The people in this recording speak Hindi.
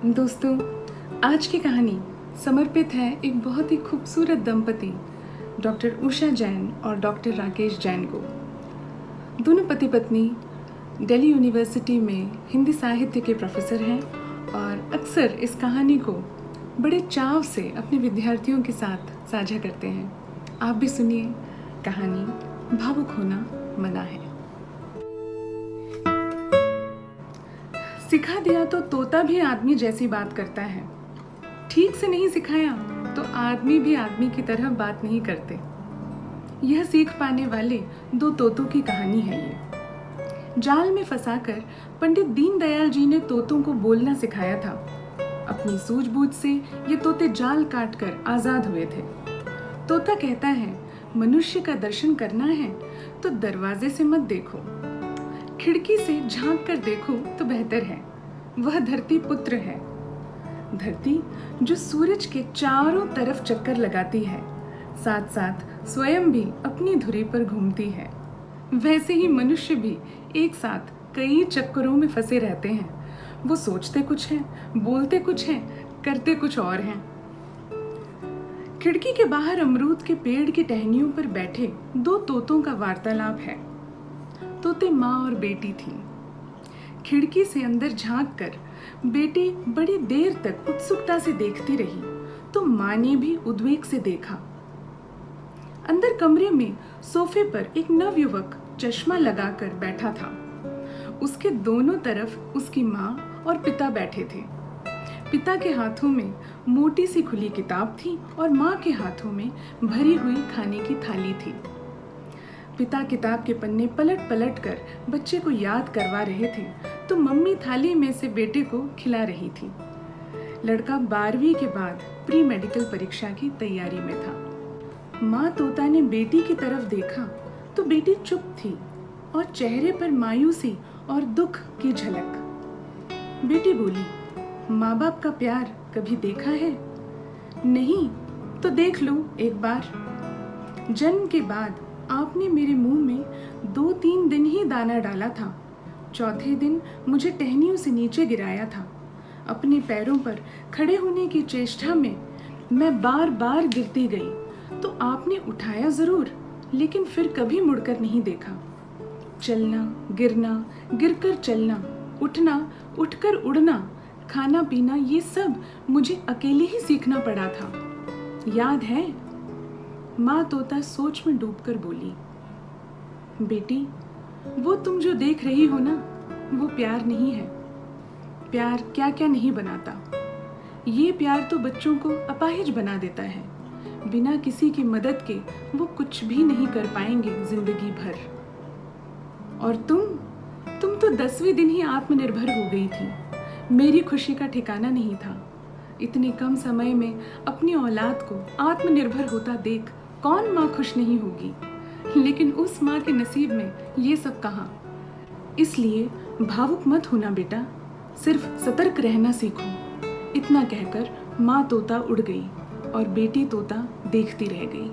दोस्तों, आज की कहानी समर्पित है एक बहुत ही खूबसूरत दंपति डॉक्टर उषा जैन और डॉक्टर राकेश जैन को। दोनों पति पत्नी दिल्ली यूनिवर्सिटी में हिंदी साहित्य के प्रोफेसर हैं और अक्सर इस कहानी को बड़े चाव से अपने विद्यार्थियों के साथ साझा करते हैं। आप भी सुनिए, कहानी भावुक होना मना है। सिखा दिया तो तोता भी आदमी जैसी बात करता है, ठीक से नहीं सिखाया तो आदमी भी आदमी की तरह बात नहीं करते। यह सीख पाने वाले दो तोतों की कहानी है ये। जाल में फंसाकर पंडित दीनदयाल जी ने तोतों को बोलना सिखाया था। अपनी सूझबूझ से ये तोते जाल काटकर आजाद हुए थे। तोता कहता है, मनुष्य का दर्शन करना है तो दरवाजे से मत देखो, खिड़की से झांक कर देखो तो बेहतर है। वह धरती पुत्र है, धरती जो सूरज के चारों तरफ चक्कर लगाती है, साथ साथ स्वयं भी अपनी धुरी पर घूमती है। वैसे ही मनुष्य भी एक साथ कई चक्करों में फंसे रहते हैं। वो सोचते कुछ हैं, बोलते कुछ हैं, करते कुछ और हैं। खिड़की के बाहर अमरूद के पेड़ की टहनियों पर बैठे दो तोतों का वार्तालाप है। तोते माँ और बेटी थीं। खिड़की से अंदर झांक कर बेटी बड़ी देर तक उत्सुकता से देखती रही तो माँ ने भी उद्वेग से देखा। अंदर कमरे में सोफे पर एक नवयुवक चश्मा लगाकर बैठा था। उसके दोनों तरफ उसकी माँ और पिता बैठे थे। पिता के हाथों में मोटी सी खुली किताब थी और माँ के हाथों में भरी हुई खाने की थाली थी। पिता किताब के पन्ने पलट पलट कर बच्चे को याद करवा रहे थे तो मम्मी थाली में से बेटे को खिला रही थी। लड़का 12वीं के बाद प्री मेडिकल परीक्षा की तैयारी में था। माँ तोता ने बेटी की तरफ देखा तो बेटी चुप थी और चेहरे पर मायूसी और दुख की झलक। बेटी बोली, माँ बाप का प्यार कभी देखा है? नहीं तो देख लो एक बार। जन्म के बाद आपने मेरे मुंह में 2-3 दिन ही दाना डाला था। चौथे दिन मुझे टहनियों से नीचे गिराया था। अपने पैरों पर खड़े होने की चेष्टा में मैं बार बार गिरती गई तो आपने उठाया जरूर, लेकिन फिर कभी मुड़कर नहीं देखा। चलना, गिरना, गिरकर चलना, उठना, उठकर उड़ना, खाना पीना, ये सब मुझे अकेले ही सीखना पड़ा था। याद है? माँ तोता सोच में डूबकर बोली, बेटी, वो तुम जो देख रही हो ना, वो प्यार नहीं है। प्यार क्या क्या नहीं बनाता। ये प्यार तो बच्चों को अपाहिज बना देता है। बिना किसी की मदद के वो कुछ भी नहीं कर पाएंगे जिंदगी भर। और तुम तो 10वें दिन ही आत्मनिर्भर हो गई थी। मेरी खुशी का ठिकाना नहीं था। इतने कम समय में अपनी औलाद को आत्मनिर्भर होता देख कौन माँ खुश नहीं होगी, लेकिन उस माँ के नसीब में ये सब कहाँ। इसलिए भावुक मत होना बेटा, सिर्फ सतर्क रहना सीखो। इतना कहकर माँ तोता उड़ गई और बेटी तोता देखती रह गई।